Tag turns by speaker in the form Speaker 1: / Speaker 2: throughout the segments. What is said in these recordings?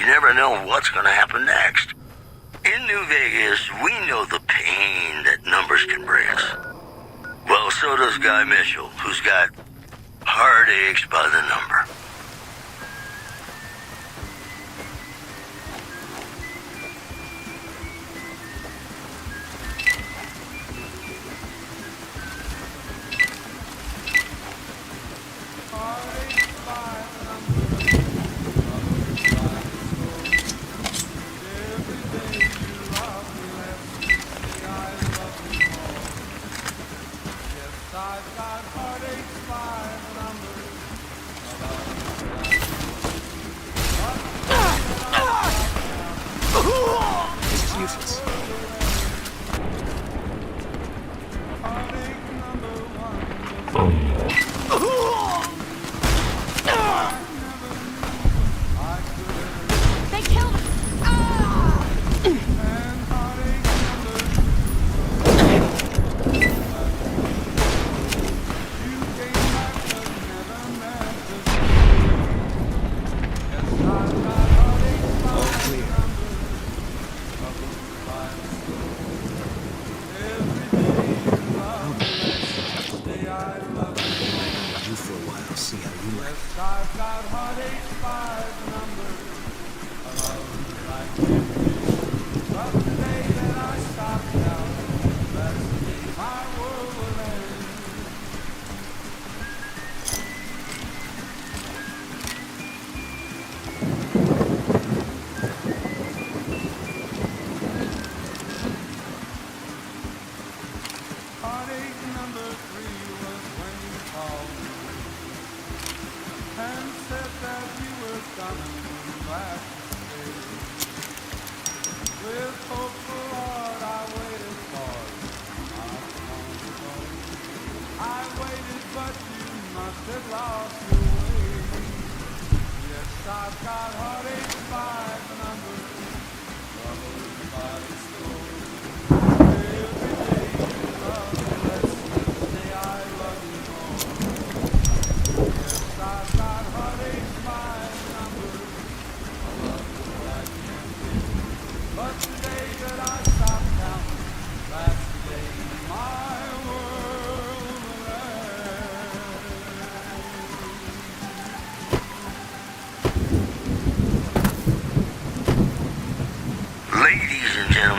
Speaker 1: never know what's going to happen next. In New Vegas, we know the pain that numbers can bring us. Well, so does Guy Mitchell, who's got heartaches by the number.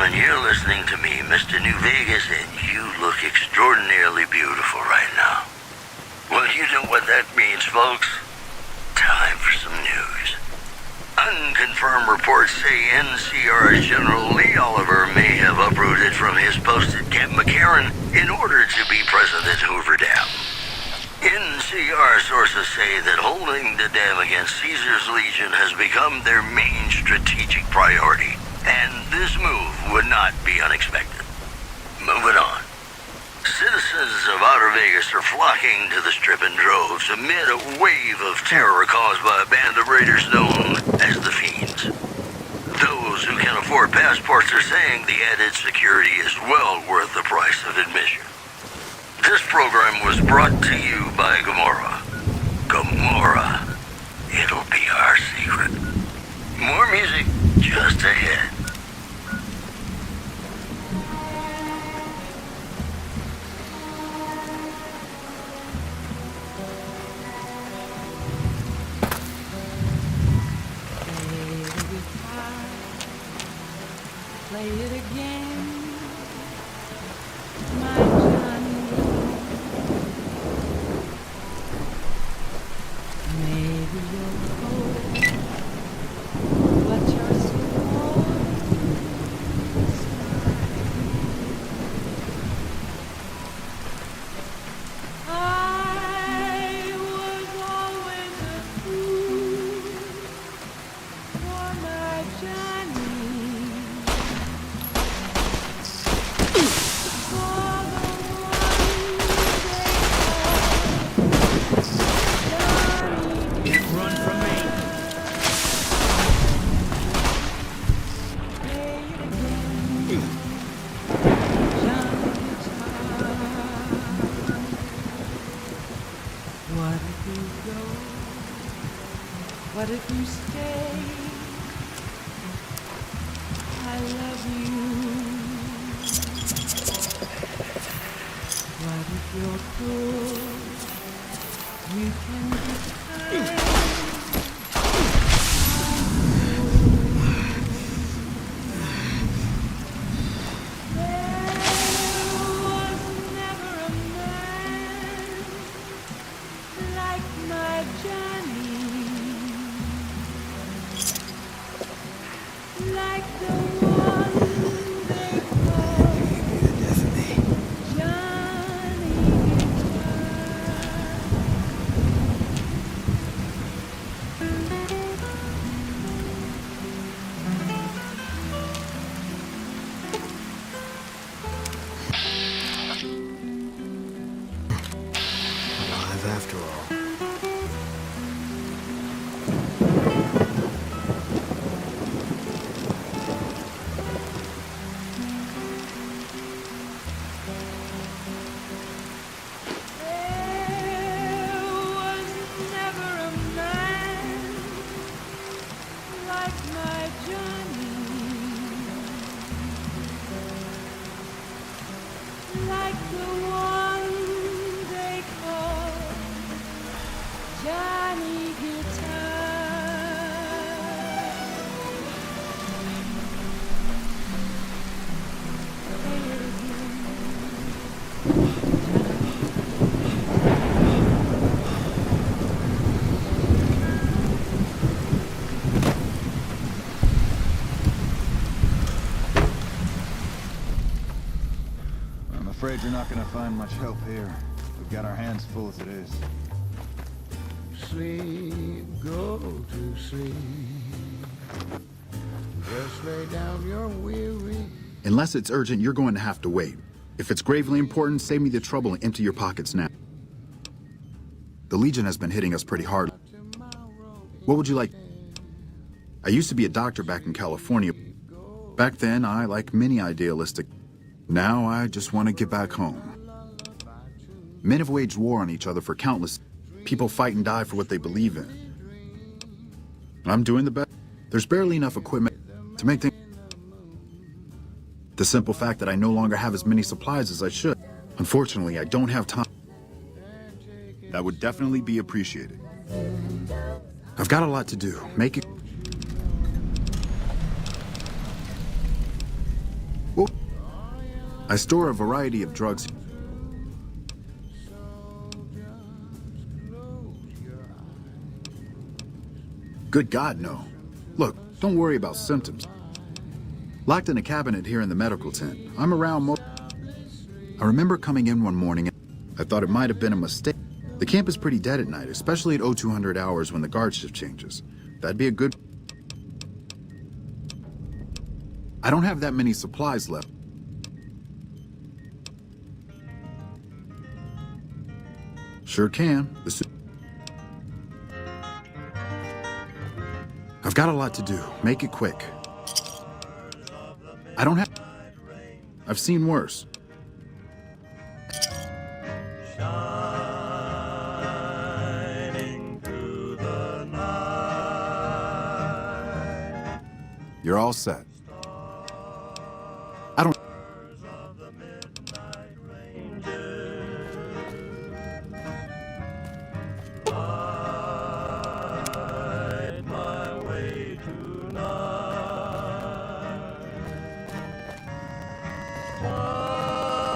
Speaker 1: You're listening to me, Mr. New Vegas, and you look extraordinarily beautiful right now. Well, you know what that means, folks. Time for some news. Unconfirmed reports say NCR's General Lee Oliver may have uprooted from his post at Camp McCarran in order to be present at Hoover Dam. NCR sources say that holding the dam against Caesar's Legion has become their main strategic priority. And this move would not be unexpected. Moving on. Citizens of Outer Vegas are flocking to the Strip in droves amid a wave of terror caused by a band of raiders known as the Fiends. Those who can afford passports are saying the added security is well worth the price of admission. This program was brought to you by Gomorrah. Gomorrah. It'll be our secret. More music just ahead.
Speaker 2: Play it again, my Johnny. Maybe you're cold, but you're so warm inside. I was always a fool for my Johnny. What if you stay? you're cool, you can be kind. Like the one they call Johnny
Speaker 3: Alive after all.
Speaker 2: like the one they call Johnny
Speaker 4: I'm afraid you're not going to find much help here. We've got our hands full as it is.
Speaker 3: Sleep, go to sleep. Just lay down your weary.
Speaker 5: Unless it's urgent, you're going to have to wait. If it's gravely important, save me the trouble and empty your pockets now. The Legion has been hitting us pretty hard. What would you like? I used to be a doctor back in California. Back then, I, like many idealistic, now I just want to get back home. Men have waged war on each other for countless. People fight and die for what they believe in. I'm doing the best. There's barely enough equipment to make things. The simple fact that I no longer have as many supplies as I should. Unfortunately, I don't have time. That would definitely be appreciated. I've got a lot to do. Make it. Well, I store a variety of drugs. Good God, no. Look, don't worry about symptoms. Locked in a cabinet here in the medical tent. I'm around most. I remember coming in one morning. I thought it might have been a mistake. The camp is pretty dead at night, especially at 0200 hours when the guard shift changes. That'd be a good. I don't have that many supplies left. Sure can. I've got a lot to do. Make it quick. I don't have. I've seen worse.
Speaker 1: Shining through the night.
Speaker 5: You're all set. I don't.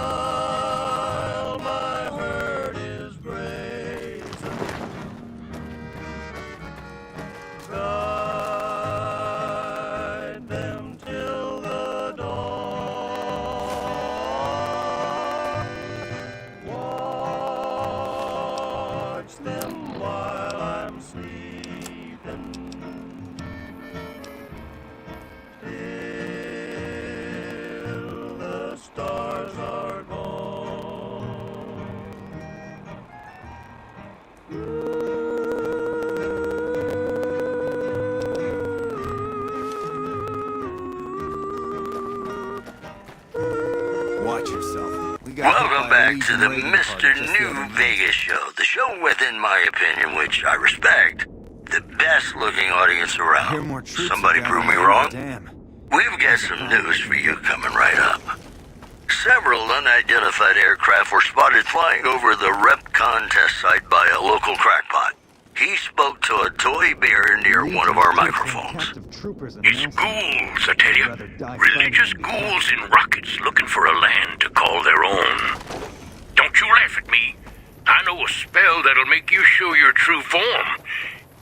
Speaker 1: While my hurt is brazen, guide them till the dawn. Watch them while I'm sleeping. Stars are gone.
Speaker 4: Watch yourself. We got
Speaker 1: Welcome back to the Mr. New Vegas show. The show with, in my opinion, which I respect, the best looking audience around. Somebody prove me wrong.
Speaker 4: Damn.
Speaker 1: We've got some news for you coming right up. Several unidentified aircraft were spotted flying over the REPCON test site by a local crackpot. He spoke to a toy bear near one of our microphones.
Speaker 6: It's ghouls, I tell you. Religious ghouls in rockets looking for a land to call their own. Don't you laugh at me. I know a spell that'll make you show your true form.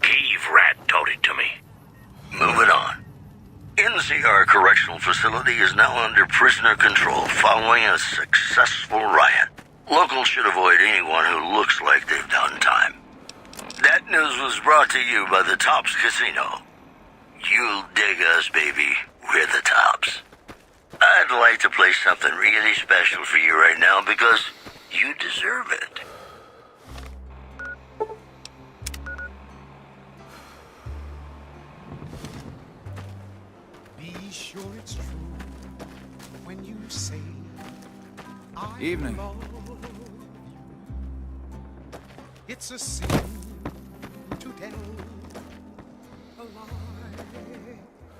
Speaker 6: Cave Rat taught it to me.
Speaker 1: Moving on. NCR Correctional Facility is now under prisoner control following a successful riot. Locals should avoid anyone who looks like they've done time. That news was brought to you by the Tops Casino. You'll dig us, baby. We're the Tops. I'd like to play something really special for you right now because you deserve it.
Speaker 7: Be sure it's true when you say I
Speaker 4: Evening.
Speaker 7: love you. It's a sin to tell a lie.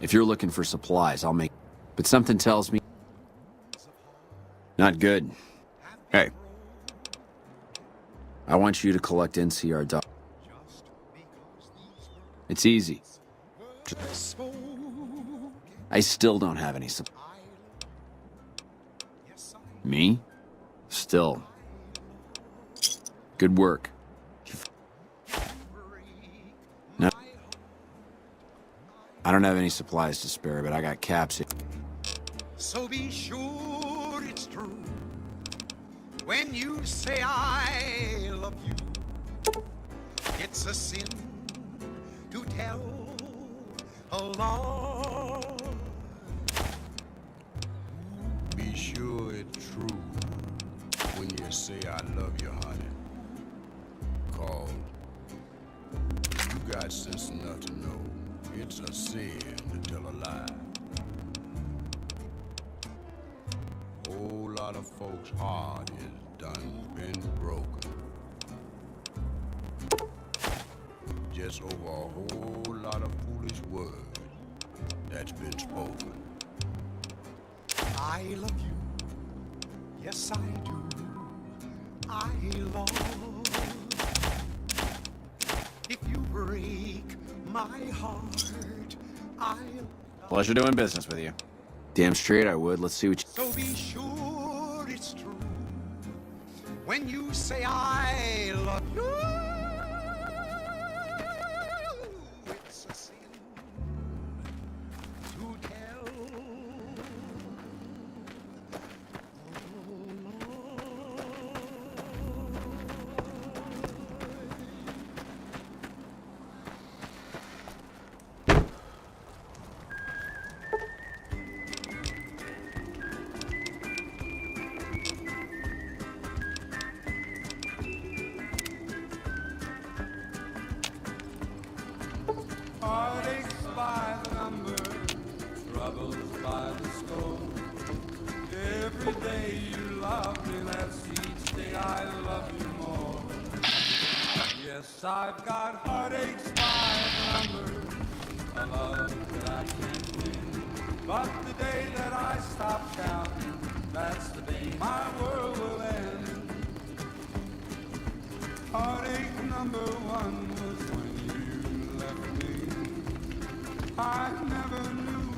Speaker 8: If you're looking for supplies, I'll make... But something tells me... Not good. Hey. I want you to collect NCR dollars.
Speaker 7: Just because these
Speaker 8: It's easy.
Speaker 7: words were spoken,
Speaker 8: I still don't have any supplies.
Speaker 7: yes,
Speaker 8: Me? Still. Good work. No. I don't have any supplies to spare, but I got caps.
Speaker 7: so be sure it's true when you say I love you. It's a sin to tell a lie.
Speaker 3: Be sure it's true when you say I love you, honey. Call. You got sense enough to know it's a sin to tell a lie. Whole lot of folks' heart is done been broken. Just over a whole lot of foolish words that's been spoken.
Speaker 7: I love you, yes I do. I love. If you break my heart, I'll.
Speaker 8: Pleasure doing business with you. Damn straight I would. Let's see what you...
Speaker 7: So be sure it's true when you say I love you. It's a sin to tell.
Speaker 9: Heartaches by the number, troubles by the score. Every day you love me, that's each day I love you more. Yes, I've got heartaches by the number, a love that I can't win. But the day that I stop counting, that's the day my world will end. Heartache number one was when you left me. I never knew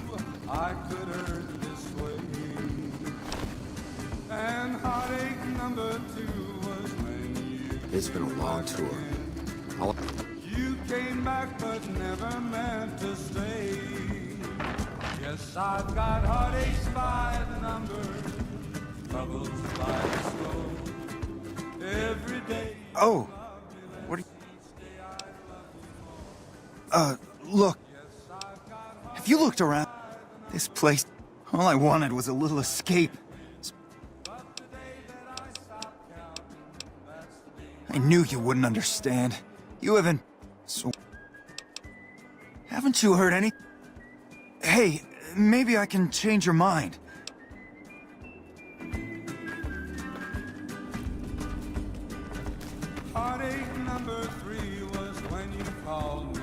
Speaker 9: I could hurt this way. And heartache number two was when you
Speaker 8: It's been a long tour. I'll...
Speaker 9: You came back but never meant to stay. Yes, I've got heartaches by the number, troubles by the score. Every day.
Speaker 4: Oh, what are you... Look. Have you looked around? This place, all I wanted was a little escape. I knew you wouldn't understand. You haven't... So... Haven't you heard any... Hey, maybe I can change your mind.
Speaker 9: Heartache number three was when you called me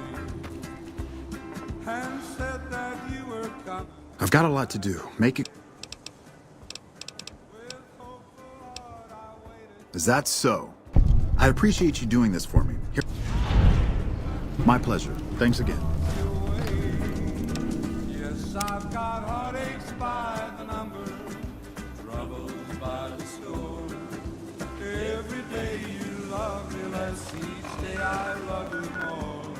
Speaker 9: and said that you were coming.
Speaker 5: I've got a lot to do. Make it...
Speaker 9: Well,
Speaker 5: Is that so? I appreciate you doing this for me. Here. My pleasure. Thanks again.
Speaker 9: Yes, I've got heartaches by the number, troubles by the score. Every day you love me less, each day I love you more.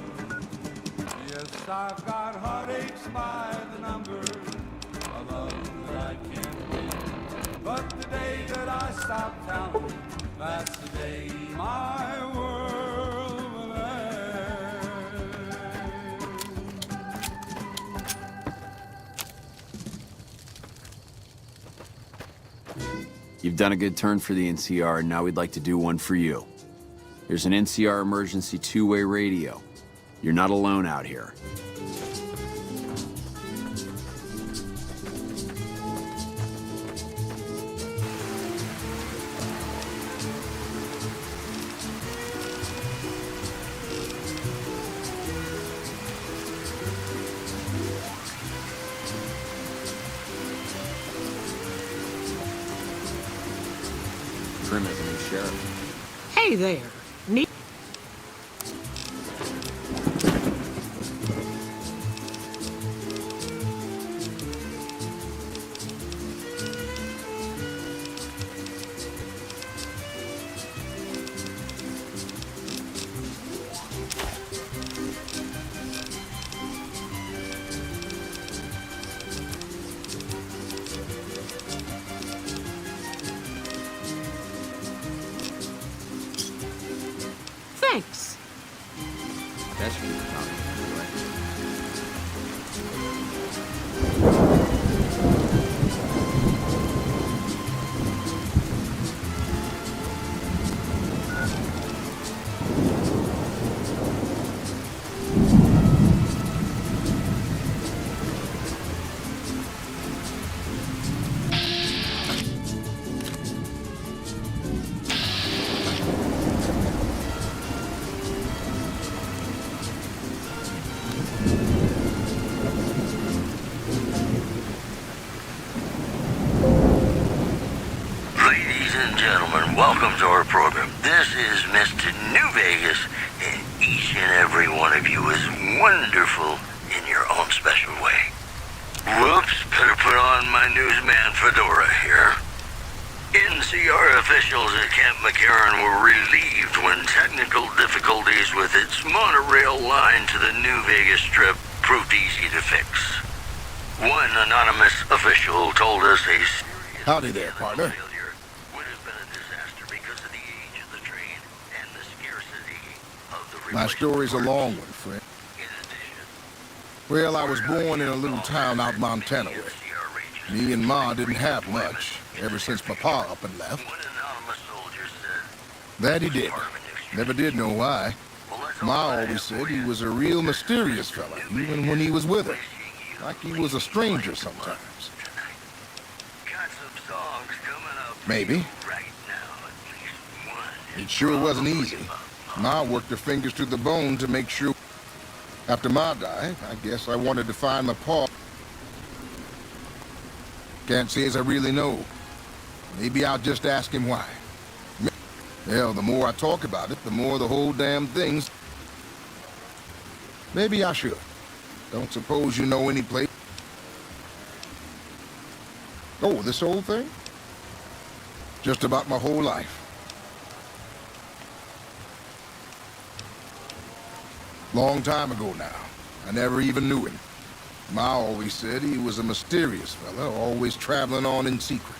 Speaker 9: Yes, I've got heartaches by the number, a love that I can't win. But the day that I stop counting, that's the day my world will end.
Speaker 8: You've done a good turn for the NCR, and now we'd like to do one for you. Here's an NCR emergency two-way radio. You're not alone out here. Trim is a new sheriff.
Speaker 2: Hey there. Neat. Thanks.
Speaker 8: That should be the top anyway.
Speaker 1: Ladies and gentlemen, welcome to our program. This is Mr. New Vegas, and each and every one of you is wonderful in your own special way. Whoops, better put on my newsman fedora here. NCR officials at Camp McCarran were relieved when technical difficulties with its monorail line to the New Vegas Strip proved easy to fix. One anonymous official told us a serious
Speaker 3: Howdy there, partner.
Speaker 1: failure would have been a disaster because of the age of the train and the scarcity of the
Speaker 3: My
Speaker 1: replacement
Speaker 3: story's a
Speaker 1: parts.
Speaker 3: long one, friend.
Speaker 1: In addition,
Speaker 3: Well, I was born in a little town out Montana way.
Speaker 1: NCR regions
Speaker 3: Me and Ma didn't have much ever since my pa up and left.
Speaker 1: one anonymous soldier said,
Speaker 3: That he did. Never did know why.
Speaker 1: well, let's
Speaker 3: Ma
Speaker 1: all
Speaker 3: always said he was a real mysterious fella, even when he was with her. Like he was a stranger sometimes.
Speaker 1: got some songs coming up
Speaker 3: Maybe.
Speaker 1: right now, at least one.
Speaker 3: It sure wasn't easy. Ma worked her fingers to the bone to make sure. After Ma died, I guess I wanted to find my pa. Can't say as I really know. Maybe I'll just ask him why. Hell, the more I talk about it, the more the whole damn thing's... Maybe I should. Don't suppose you know any place... Oh, this whole thing? Just about my whole life. Long time ago now. I never even knew him. Ma always said he was a mysterious fella, always traveling on in secret.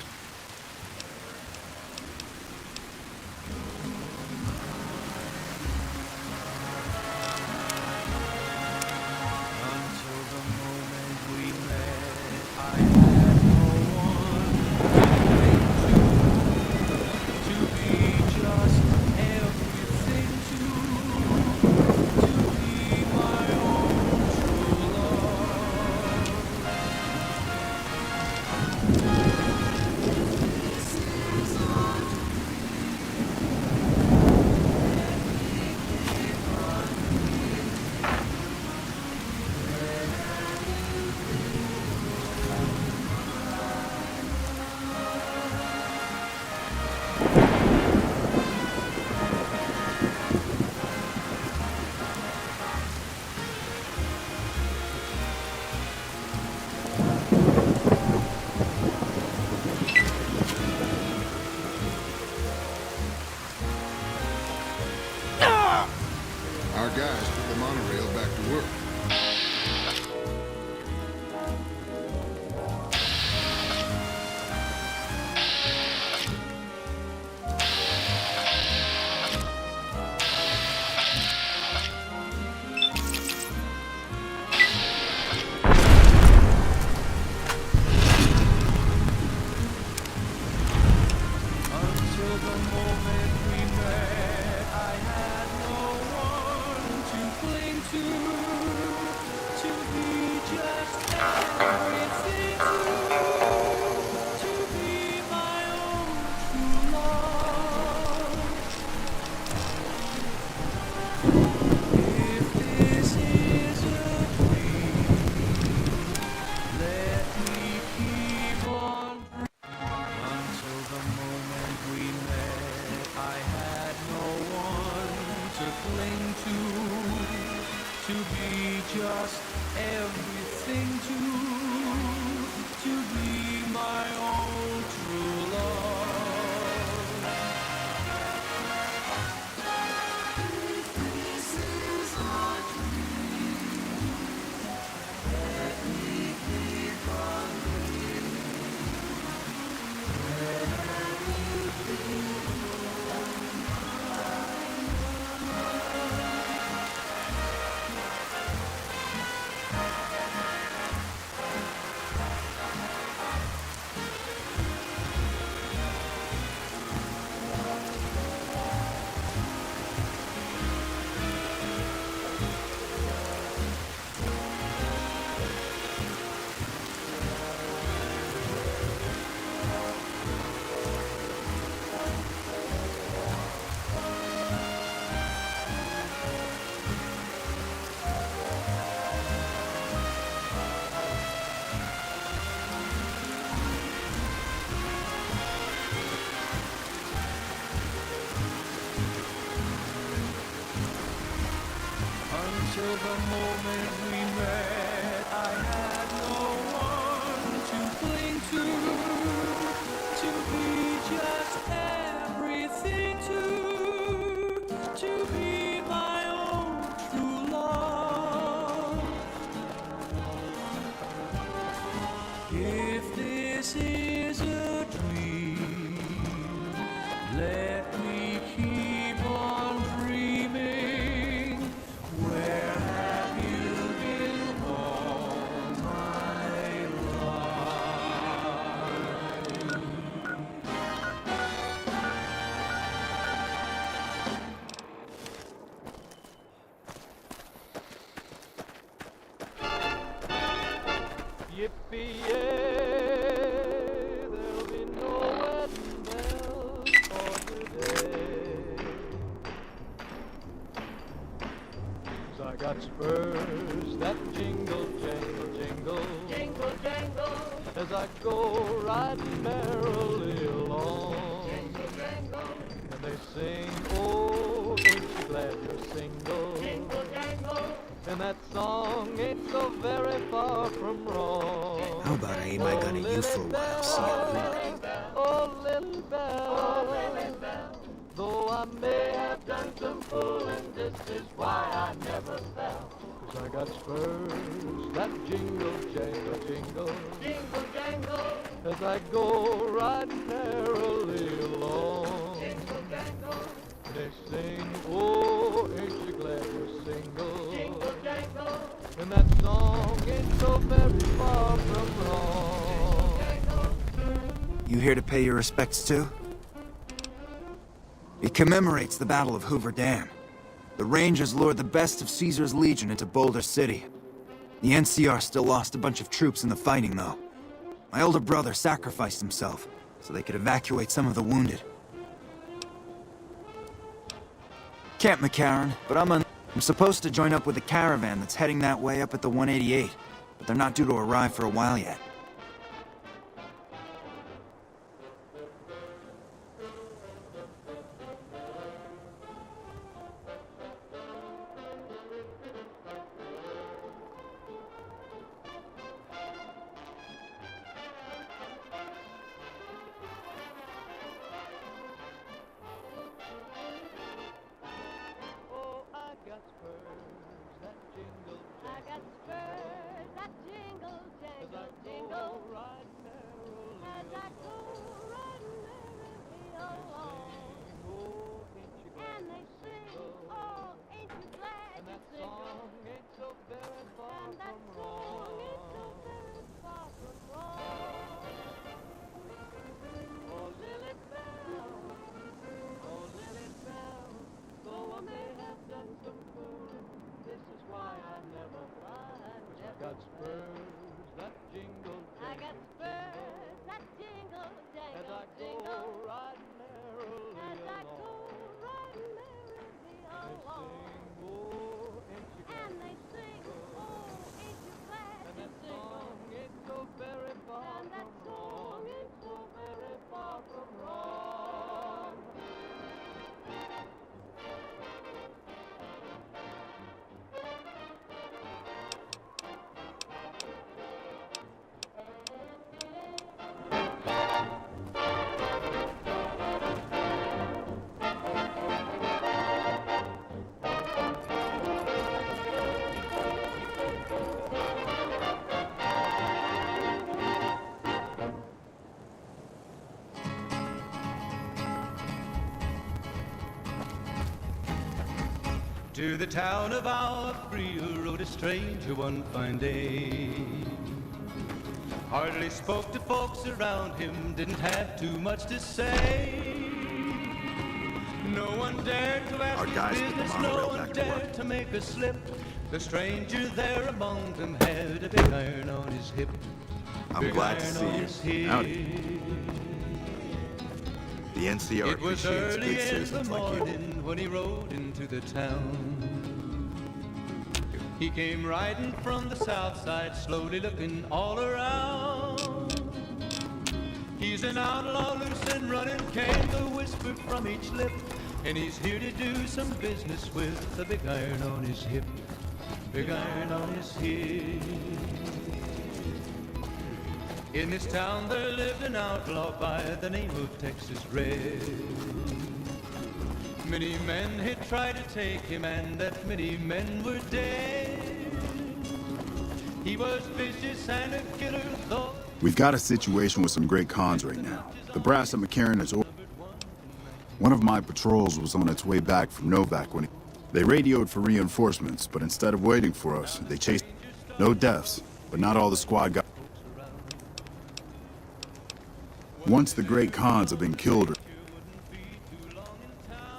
Speaker 9: Until the moment we met, I had no one to be just everything to be my own true love. to be my own true love. Until the moment we met, I had no one to cling to be just everything to be my own true love. If this is a dream, let me keep on dreaming. Where have you been all my life? Yippee-yay, there'll be no wedding bells for today. 'Cause I got spurs that jingle, jangle, jingle, jingle, jangle, as I go riding merrily along. Jingle, jangle, and they sing, oh, ain't you glad you're single? Jingle, jangle, and that song ain't so very far from wrong.
Speaker 4: How about I aim my gun at you for a while, see how you like?
Speaker 9: Oh, Lily Bell, oh, Lily Bell, though I may have done some fooling, this is why I never fell. 'Cause I got spurs that jingle, jangle, jingle, jingle, jangle, as I go riding merrily along. Jingle, jangle, they sing, oh, ain't you glad you're single? Jingle, jangle, and that song ain't so very far from wrong.
Speaker 4: You here to pay your respects too? It commemorates the Battle of Hoover Dam. The Rangers lured the best of Caesar's Legion into Boulder City. The NCR still lost a bunch of troops in the fighting, though. My older brother sacrificed himself so they could evacuate some of the wounded. Camp McCarran, but I'm supposed to join up with a caravan that's heading that way up at the 188, but they're not due to arrive for a while yet.
Speaker 9: Got spurs that jingle, I got spurs that jingle, jangle, as I go riding merrily along. And they sing, oh, ain't you glad and that song ain't so very far from wrong. Ain't so very far from wrong. To the town of our Frio rode a stranger one fine day. Hardly spoke to folks around him, didn't have too much to say. No one dared to ask
Speaker 5: Our guys
Speaker 9: his
Speaker 5: put the
Speaker 9: business,
Speaker 5: monorail
Speaker 9: no one
Speaker 5: back to work.
Speaker 9: dared to make a slip. The stranger there among them had a big iron on his hip.
Speaker 5: I'm
Speaker 9: Big
Speaker 5: glad to
Speaker 9: iron
Speaker 5: see
Speaker 9: on
Speaker 5: you.
Speaker 9: his hip.
Speaker 5: Howdy. The NCR
Speaker 9: It was
Speaker 5: appreciates
Speaker 9: early
Speaker 5: good
Speaker 9: in the
Speaker 5: citizens like you.
Speaker 9: morning when he rode into the town. He came riding from the south side, slowly looking all around. He's an outlaw, loose and running, came the whisper from each lip. And he's here to do some business with a big iron on his hip. Big iron on his hip. In this town there lived an outlaw by the name of Texas Red. Many men had tried to take him, and that many men were dead. He was vicious and a killer, though.
Speaker 5: We've got a situation with some great cons right now. The brass at McCarran is over. One of my patrols was on its way back from Novak when they radioed for reinforcements, but instead of waiting for us, they chased. No deaths, but not all the squad got. Once the great cons have been killed.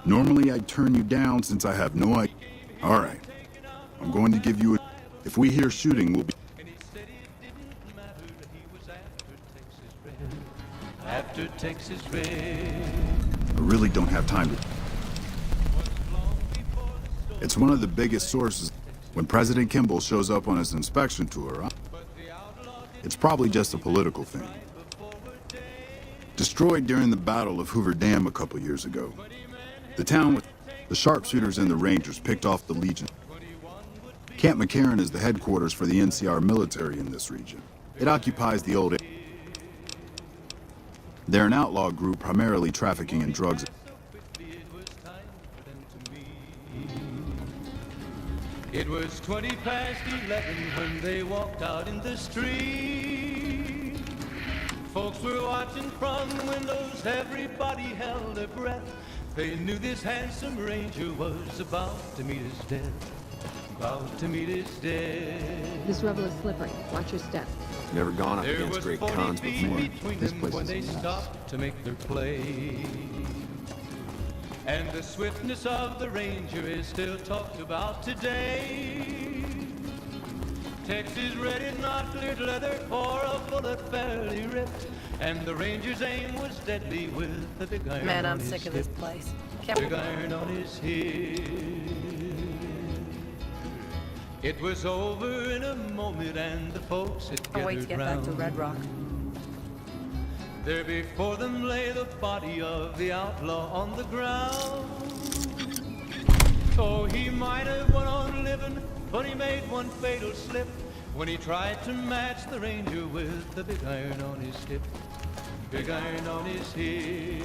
Speaker 5: Normally I'd turn you down since I have no idea. All right, I'm going to give you a. If we hear shooting, we'll be.
Speaker 9: After Texas Red.
Speaker 5: I really don't have time to. It's one of the biggest sources. When President Kimball shows up on his inspection tour, it's probably just a political thing. Destroyed during the Battle of Hoover Dam a couple years ago. The town with the sharpshooters and the Rangers picked off the Legion. Camp McCarran is the headquarters for the NCR military in this region. It occupies the old. They're an outlaw group primarily trafficking in drugs.
Speaker 9: It was 20 past 11 when they walked out in the street. Folks were watching from the windows, everybody held their breath. They knew this handsome ranger was about to meet his death. About to meet his death.
Speaker 10: This rebel is slippery. Watch your step.
Speaker 8: Never gone up
Speaker 9: There
Speaker 8: against
Speaker 9: was
Speaker 8: great
Speaker 9: 40
Speaker 8: cons
Speaker 9: feet
Speaker 8: before.
Speaker 9: between
Speaker 8: This
Speaker 9: them
Speaker 8: place
Speaker 9: when
Speaker 8: is
Speaker 9: they
Speaker 8: a mess.
Speaker 9: stopped to make their play. And the swiftness of the ranger is still talked about today. Texas Red is not cleared leather for a bullet fairly ripped. And the ranger's aim was deadly with the big iron
Speaker 2: Man,
Speaker 9: on
Speaker 2: I'm
Speaker 9: his
Speaker 2: sick of
Speaker 9: hip.
Speaker 2: this place.
Speaker 9: Big iron on his hip. It was over in a moment and the folks had
Speaker 2: I'll wait to
Speaker 9: gathered
Speaker 2: get back to
Speaker 9: round.
Speaker 2: Red Rock.
Speaker 9: There before them lay the body of the outlaw on the ground. Oh, he might have went on living, but he made one fatal slip when he tried to match the ranger with the big iron on his hip. Big iron on his hip.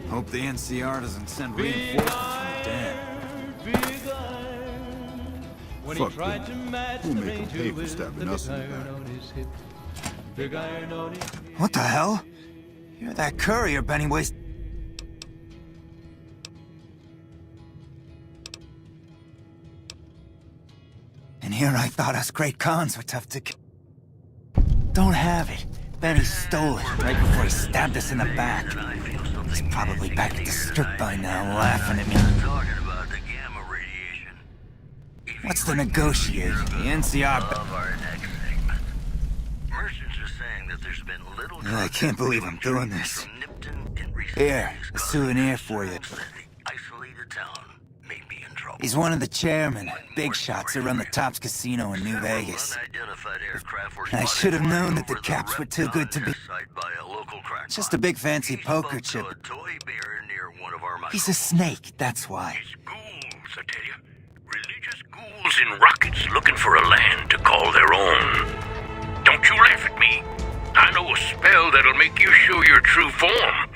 Speaker 4: Hope the NCR doesn't send
Speaker 9: Big
Speaker 4: reinforcements from Dam.
Speaker 9: iron, big iron. When he
Speaker 5: Fuck
Speaker 9: tried to
Speaker 5: them.
Speaker 9: match
Speaker 5: We'll
Speaker 9: the
Speaker 5: make 'em
Speaker 9: ranger
Speaker 5: pay for
Speaker 9: with the
Speaker 5: stabbing
Speaker 9: big
Speaker 5: us in the
Speaker 9: iron
Speaker 5: back.
Speaker 9: on his hip. Big iron on his hip.
Speaker 4: What the hell? You're that courier Benny wasted. And here I thought us great cons were tough to. Don't have it. Benny stole it right before he stabbed us in the back. He's probably back at the strip by now, laughing at me.
Speaker 1: Talking about the gamma radiation.
Speaker 4: What's the negotiate? The NCR.
Speaker 1: Of our next segment. Merchants are saying that there's been little.
Speaker 4: I can't believe I'm doing this.
Speaker 1: From Nipton in recent
Speaker 4: Here,
Speaker 1: days,
Speaker 4: a souvenir for you.
Speaker 1: that the isolated town may be in trouble.
Speaker 4: He's one of the chairmen, big shots that run the Tops Casino in New
Speaker 1: Several
Speaker 4: Vegas.
Speaker 1: unidentified aircraft were
Speaker 4: I
Speaker 1: spotted
Speaker 4: should have known that the
Speaker 1: over
Speaker 4: caps were too good to be.
Speaker 1: site by a local crime
Speaker 4: Just a big fancy
Speaker 1: He
Speaker 4: poker
Speaker 1: spoke to
Speaker 4: chip.
Speaker 1: a toy bear near one of our
Speaker 4: He's a snake, that's why.
Speaker 6: It's ghouls, I tell you. Religious ghouls in rockets looking for a land to call their own. Don't you laugh at me. I know a spell that'll make you show your true form.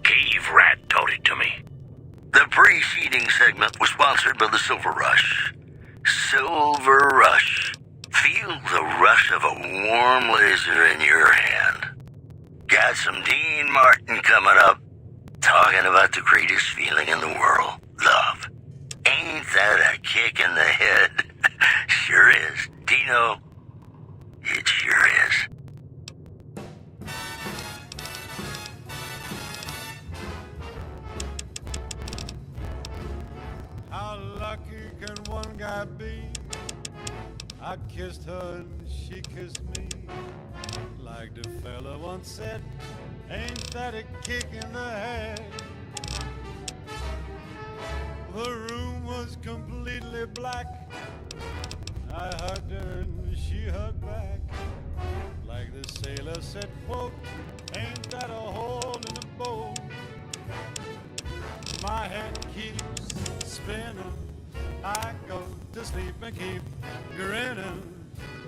Speaker 6: Cave Rat taught it to me.
Speaker 1: The preceding segment was sponsored by the Silver Rush. Silver Rush. Feel the rush of a warm laser in your hand. Got some Dean Martin coming up, talking about the greatest feeling in the world, love. And Ain't that a kick in the head? Sure is. Dino, it sure is.
Speaker 9: How lucky can one guy be? I kissed her and she kissed me. Like the fella once said, ain't that a kick in the head? The room was completely black. I hugged her and she hugged back. Like the sailor said, quote, ain't that a hole in the boat? My head keeps spinning. I go to sleep and keep grinning.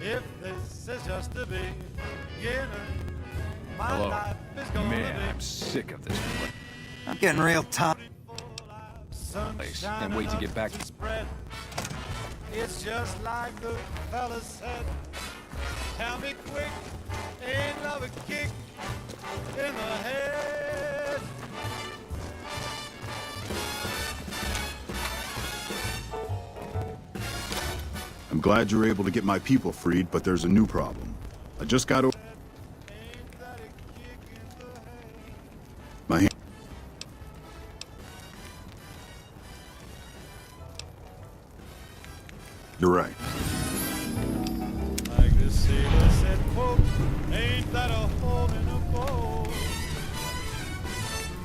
Speaker 9: If this is just the beginning, my life is gonna
Speaker 11: Man,
Speaker 9: be
Speaker 11: I'm sick of this
Speaker 4: I'm getting real tired.
Speaker 11: place. Can't wait to get back.
Speaker 9: spread. It's just like the fella said. Tell me quick, ain't love a kick in the head?
Speaker 5: I'm glad you're able to get my people freed, but there's a new problem. I just got over
Speaker 9: Ain't that a kick in the head?
Speaker 5: my hand. You're right.
Speaker 9: Like the sailor said, quote, ain't that a hole in a boat?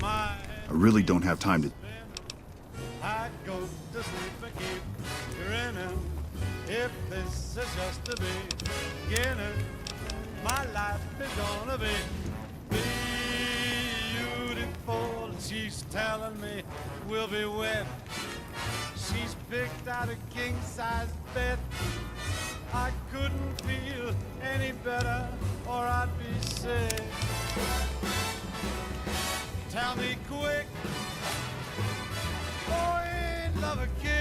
Speaker 9: My
Speaker 5: I really don't have time to.
Speaker 9: I go to sleep and keep grinning. If this is just the beginning, my life is gonna be beautiful. She's telling me we'll be wed. She's picked out a king-size bed. I couldn't feel any better, or I'd be sick. Tell me quick, oh, ain't love a kick